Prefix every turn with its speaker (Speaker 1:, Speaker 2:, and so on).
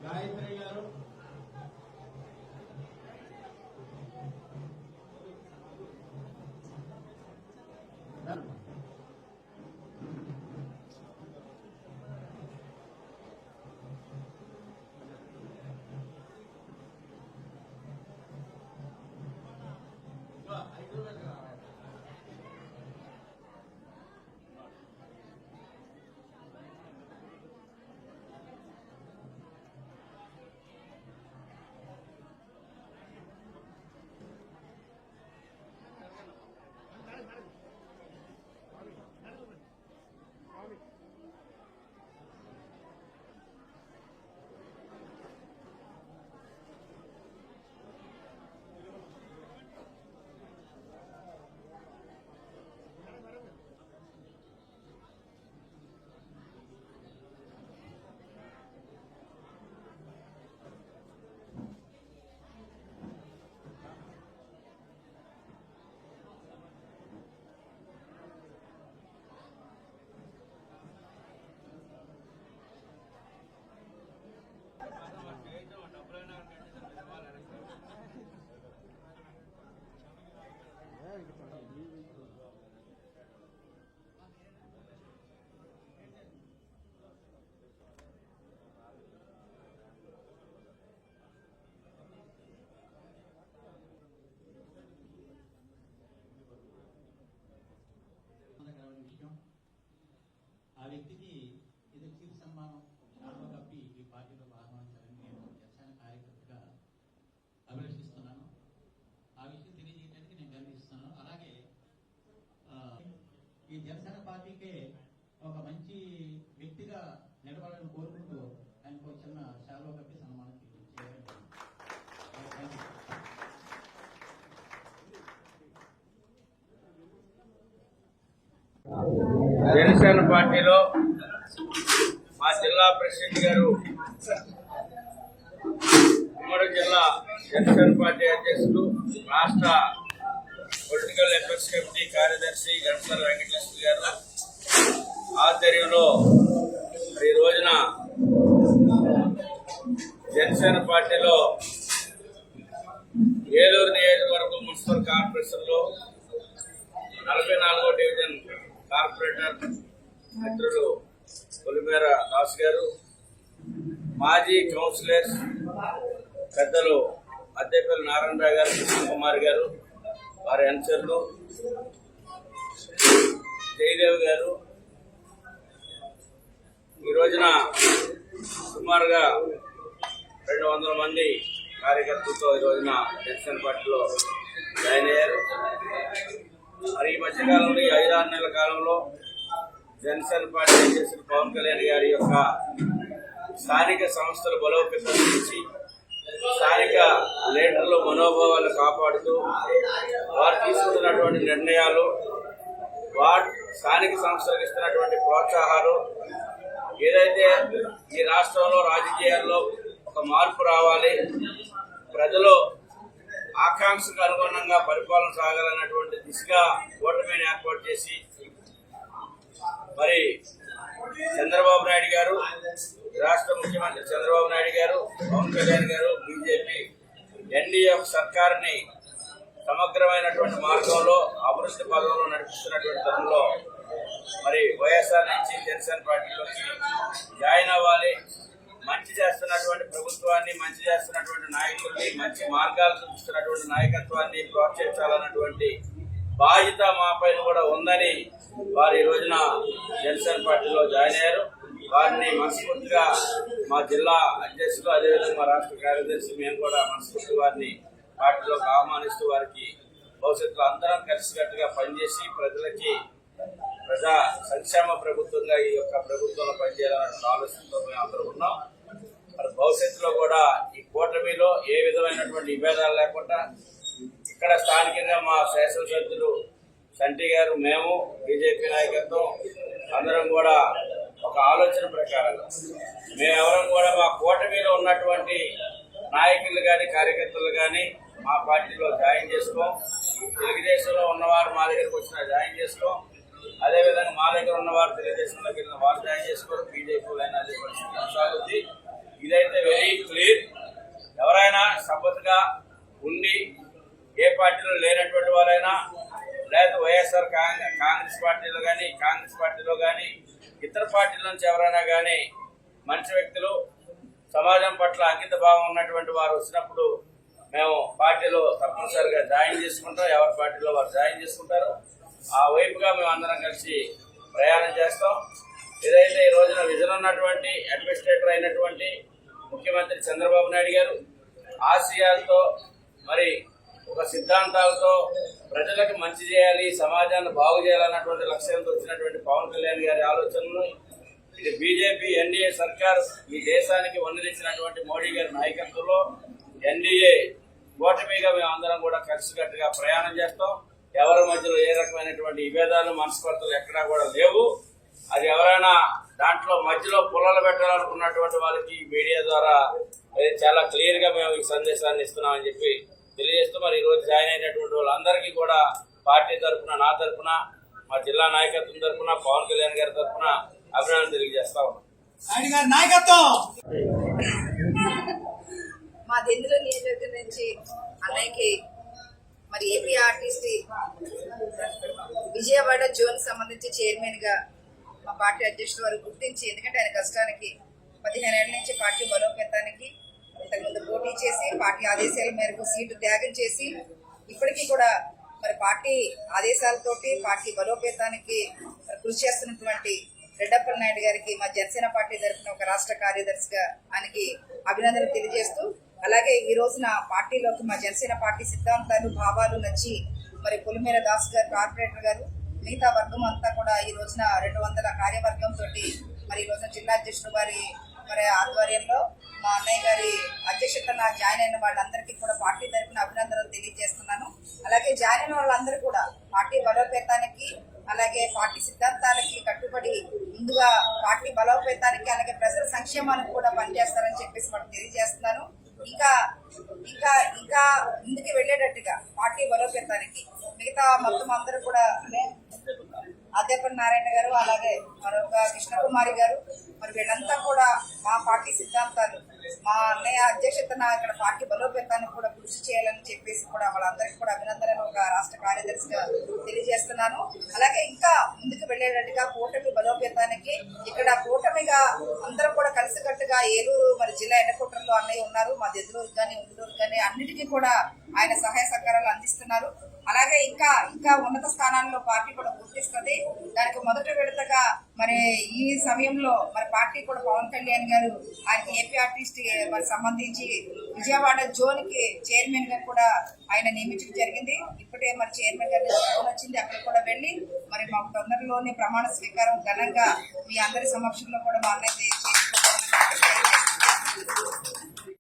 Speaker 1: గాయత్రి గారు,
Speaker 2: ఆ వ్యక్తికి ఇది కీర్తి సన్మానం శాల్వా కప్పి ఈ పార్టీలో ఆహ్వానించాలని నేను జనసేన కార్యకర్తగా అభిలషిస్తున్నాను. ఆ విషయం తెలియజేయడానికి నేను గర్విస్తున్నాను. అలాగే ఈ జనసేన పార్టీకే ఒక మంచి వ్యక్తిగా నిలబడాలని కోరుకుంటూ ఆయనకు ఒక చిన్న శాల్వా కప్పి సన్మానం చేయాలని.
Speaker 1: జనసేన పార్టీలో మా జిల్లా ప్రెసిడెంట్ గారు, ఉమ్మడి జిల్లా జనసేన పార్టీ అధ్యక్షులు, రాష్ట్ర పొలిటికల్ అఫైర్స్ కమిటీ కార్యదర్శి గణసర వెంకటలక్ష్మి గారు ఆధ్వర్యంలో ఈ రోజున జనసేన పార్టీలో ఏలూరు నియోజకవర్గం మున్సిపల్ కార్పొరేషన్ లో 44వ డివిజన్ కార్పొరేటర్ మిత్రులు పొలిమేర దాస్ గారు, మాజీ కౌన్సిలర్స్ పెద్దలు అద్దెపల్లి నారాయణరావు గారు, కృష్ణ కుమార్ గారు, వారి అనుచరులు, జయదేవ్ గారు, ఈ రోజున సుమారుగా 200 మంది కార్యకర్తలతో ఈ రోజున జనసేన పార్టీలో జాయిన్ అయ్యారు. మరి ఈ మధ్యకాలంలో ఈ 5-6 నెలల కాలంలో జనసేన పార్టీ అధ్యక్షులు పవన్ కళ్యాణ్ గారి యొక్క స్థానిక సంస్థల బలోపేతం చేసి స్థానిక లీడర్ల మనోభావాలు కాపాడుతూ వారు తీసుకున్నటువంటి నిర్ణయాలు స్థానిక సంస్థలకు ఇస్తున్నటువంటి ప్రోత్సాహాలు ఏదైతే ఈ రాష్ట్రంలో రాజకీయాల్లో ఒక మార్పు రావాలి, ప్రజలు ఆకాంక్షకు అనుగుణంగా పరిపాలన సాగాలన్నటువంటి దిశగా కూటమిని ఏర్పాటు చేసి మరి చంద్రబాబు నాయుడు గారు, రాష్ట్ర ముఖ్యమంత్రి చంద్రబాబు నాయుడు గారు, పవన్ కళ్యాణ్ గారు, బీజేపీ ఎన్డీఏ సర్కారుని సమగ్రమైనటువంటి మార్గంలో అభివృద్ధి పదంలో నడిపిస్తున్నటువంటి తరుణంలో మరి వైఎస్ఆర్ నుంచి జనసేన పార్టీలోకి జాయిన్ అవ్వాలి, మంచి చేస్తున్నటువంటి ప్రభుత్వాన్ని, మంచి చేస్తున్నటువంటి నాయకుల్ని, మంచి మార్గాలు చూపిస్తున్నటువంటి నాయకత్వాన్ని ప్రోత్సహించాలన్నటువంటి బాధ్యత మా పైన కూడా ఉందని వారు ఈ రోజున జనసేన పార్టీలో జాయిన్ అయ్యారు. వారిని మనస్ఫూర్తిగా మా జిల్లా అధ్యక్షులు, అదేవిధంగా మా రాష్ట్ర కార్యదర్శి మేము కూడా మనస్ఫూర్తి వారిని పార్టీలోకి ఆహ్వానిస్తూ వారికి భవిష్యత్తులో అందరం కలిసికట్టుగా పనిచేసి ప్రజలకి ప్రజా సంక్షేమ ప్రభుత్వంగా ఈ యొక్క ప్రభుత్వంలో పనిచేయాలన్న ఆలోచనతో మేము అందరూ ఉన్నాం. మరి భవిష్యత్తులో కూడా ఈ కూటమిలో ఏ విధమైనటువంటి విభేదాలు లేకుండా ఇక్కడ స్థానికంగా మా శాసనసభ్యులు సంటి గారు, మేము బీజేపీ నాయకత్వం అందరం కూడా ఒక ఆలోచన ప్రకారంగా మేమెవరం కూడా మా కూటమిలో ఉన్నటువంటి నాయకులు కానీ కార్యకర్తలు కానీ మా పార్టీలో జాయిన్ చేసుకోం. తెలుగుదేశంలో ఉన్నవారు మా దగ్గరకు వచ్చినా జాయిన్ చేసుకోం. అదేవిధంగా మా దగ్గర ఉన్నవారు తెలుగుదేశంలోకి వెళ్ళిన వారు జాయిన్ చేసుకోరు. బీజేపీలో అయినా అదే పరిస్థితి కొనసాగుతుంది. ఇదైతే వెరీ క్లియర్. ఎవరైనా సపోర్ట్గా ఉండి ఏ పార్టీలో లేనటువంటి వారైనా లేదా వైఎస్ఆర్ కాంగ్రెస్ పార్టీలో కానీ ఇతర పార్టీల నుంచి ఎవరైనా కానీ మంచి వ్యక్తులు సమాజం పట్ల అంకిత భావం ఉన్నటువంటి వారు వచ్చినప్పుడు మేము పార్టీలో తప్పనిసరిగా జాయిన్ చేసుకుంటాం. ఎవరి పార్టీలో వారు జాయిన్ చేసుకుంటారు. ఆ వైపుగా మేము అందరం కలిసి ప్రయాణం చేస్తాం. ఏదైతే ఈ రోజున విజన్ ఉన్నటువంటి అడ్మినిస్ట్రేటర్ అయినటువంటి ముఖ్యమంత్రి చంద్రబాబు నాయుడు గారు ఆశయాలతో మరి ఒక సిద్ధాంతాలతో ప్రజలకు మంచి చేయాలి, సమాజాన్ని బాగు చేయాలన్నటువంటి లక్ష్యంతో వచ్చినటువంటి పవన్ కళ్యాణ్ గారి ఆలోచనలు, ఇది బీజేపీ ఎన్డీఏ సర్కార్ ఈ దేశానికి వన్నెలిచ్చినటువంటి మోడీ గారి నాయకత్వంలో ఎన్డీఏ కూటమిగా మేము అందరం కూడా కలిసికట్టుగా ప్రయాణం చేస్తాం. ఎవరి మధ్యలో ఏ రకమైనటువంటి విభేదాలు, మనస్పర్ధలు ఎక్కడా కూడా లేవు. అది ఎవరైనా దాంట్లో మధ్యలో పుల్లలు పెట్టాలనుకున్నటువంటి వాళ్ళకి మీడియా ద్వారా చాలా క్లియర్ గా మేము ఈ సందేశాన్ని ఇస్తున్నామని చెప్పి తెలియజేస్తూ మరి ఈ రోజు జాయిన్ అయినటువంటి వాళ్ళందరికీ కూడా పార్టీ తరఫున, నా తరఫున, మా జిల్లా నాయకత్వం తరఫున, పవన్ కళ్యాణ్ గారి తరఫున అభినందన తెలియజేస్తా ఉన్నాం.
Speaker 3: మా దెందుల నియోజకవర్గం నుంచి అన్నయ్యకి మరి ఏపీఆర్టీసీ విజయవాడ జోన్ సంబంధించి చైర్మన్ గా మా పార్టీ అధ్యక్షుడు వారు గుర్తించి, ఎందుకంటే ఆయన కష్టానికి 15 ఏళ్ల నుంచి పార్టీ బలోపేతానికి ఇంతకుముందు పోటీ చేసి పార్టీ ఆదేశాల మేరకు సీటు త్యాగం చేసి ఇప్పటికీ కూడా మరి పార్టీ ఆదేశాలతోటి పార్టీ బలోపేతానికి కృషి చేస్తున్నటువంటి రెడ్డప్పల నాయుడు గారికి మా జనసేన పార్టీ తరఫున ఒక రాష్ట్ర కార్యదర్శిగా ఆయనకి అభినందనలు తెలియజేస్తూ, అలాగే ఈ రోజున పార్టీలోకి మా జనసేన పార్టీ సిద్ధాంతాలు, భావాలు నచ్చి మరి పులిమేర దాస్ గారు కార్పొరేటర్ గారు, మిగతా వర్గం అంతా కూడా ఈ రోజున 200 కార్యవర్గంతో మరి ఈ రోజున జిల్లా అధ్యక్షుడు వారి మరి ఆధ్వర్యంలో మా అన్నయ్య గారి అధ్యక్షతన జాయిన్ అయిన వాళ్ళందరికీ కూడా పార్టీ తరఫున అభినందనలు తెలియజేస్తున్నాను. అలాగే జాయిన్ అయిన వాళ్ళందరూ కూడా పార్టీ బలోపేతానికి, అలాగే పార్టీ సిద్ధాంతాలకి కట్టుబడి ముందుగా పార్టీ బలోపేతానికి, అలాగే ప్రజల సంక్షేమానికి కూడా పనిచేస్తారని చెప్పేసి వాళ్ళు తెలియజేస్తున్నాను. ఇంకా ఇంకా ఇంకా ముందుకు వెళ్ళేటట్టుగా పార్టీ బలోపేతానికి మిగతా మొత్తం అందరూ కూడా అద్దేపల్లి నారాయణ గారు, అలాగే మరొక కృష్ణకుమారి గారు, మరి వీళ్ళంతా కూడా మా పార్టీ సిద్ధాంతాలు, మా అన్నయ్య అధ్యక్షతన ఇక్కడ పార్టీ బలోపేతానికి కూడా కృషి చేయాలని చెప్పేసి కూడా వాళ్ళందరికీ కూడా అభినందనలు ఒక రాష్ట్ర కార్యదర్శిగా తెలియజేస్తున్నాను. అలాగే ఇంకా ముందుకు వెళ్ళేటట్టుగా కూటమి బలోపేతానికి ఇక్కడ కూటమిగా అందరం కూడా కలిసికట్టుగా ఏలూరు మరి జిల్లా ఎన్నకోటలో అన్నయ్య ఉన్నారు. మా దెందులూరు కానీ ఉండూరు కానీ అన్నిటికీ కూడా ఆయన సహాయ సహకారాలు అందిస్తున్నారు. అలాగే ఇంకా ఇంకా ఉన్నత స్థానాల్లో పార్టీ కూడా గుర్తిస్తుంది. దానికి మొదట విడతగా మరి ఈ సమయంలో మరి పార్టీ కూడా పవన్ కళ్యాణ్ గారు ఆయనకి ఏపీఆర్టీసీ మరి సంబంధించి విజయవాడ జోన్ కి చైర్మన్ గా కూడా ఆయన నియమించడం జరిగింది. ఇప్పుడే మరి చైర్మన్ గారి ఫోన్ వచ్చింది, అక్కడ కూడా వెళ్ళి మరి మాకు తొందరలోనే ప్రమాణ స్వీకారం ఘనంగా మీ అందరి సమక్షంలో కూడా మా అన్నయ్య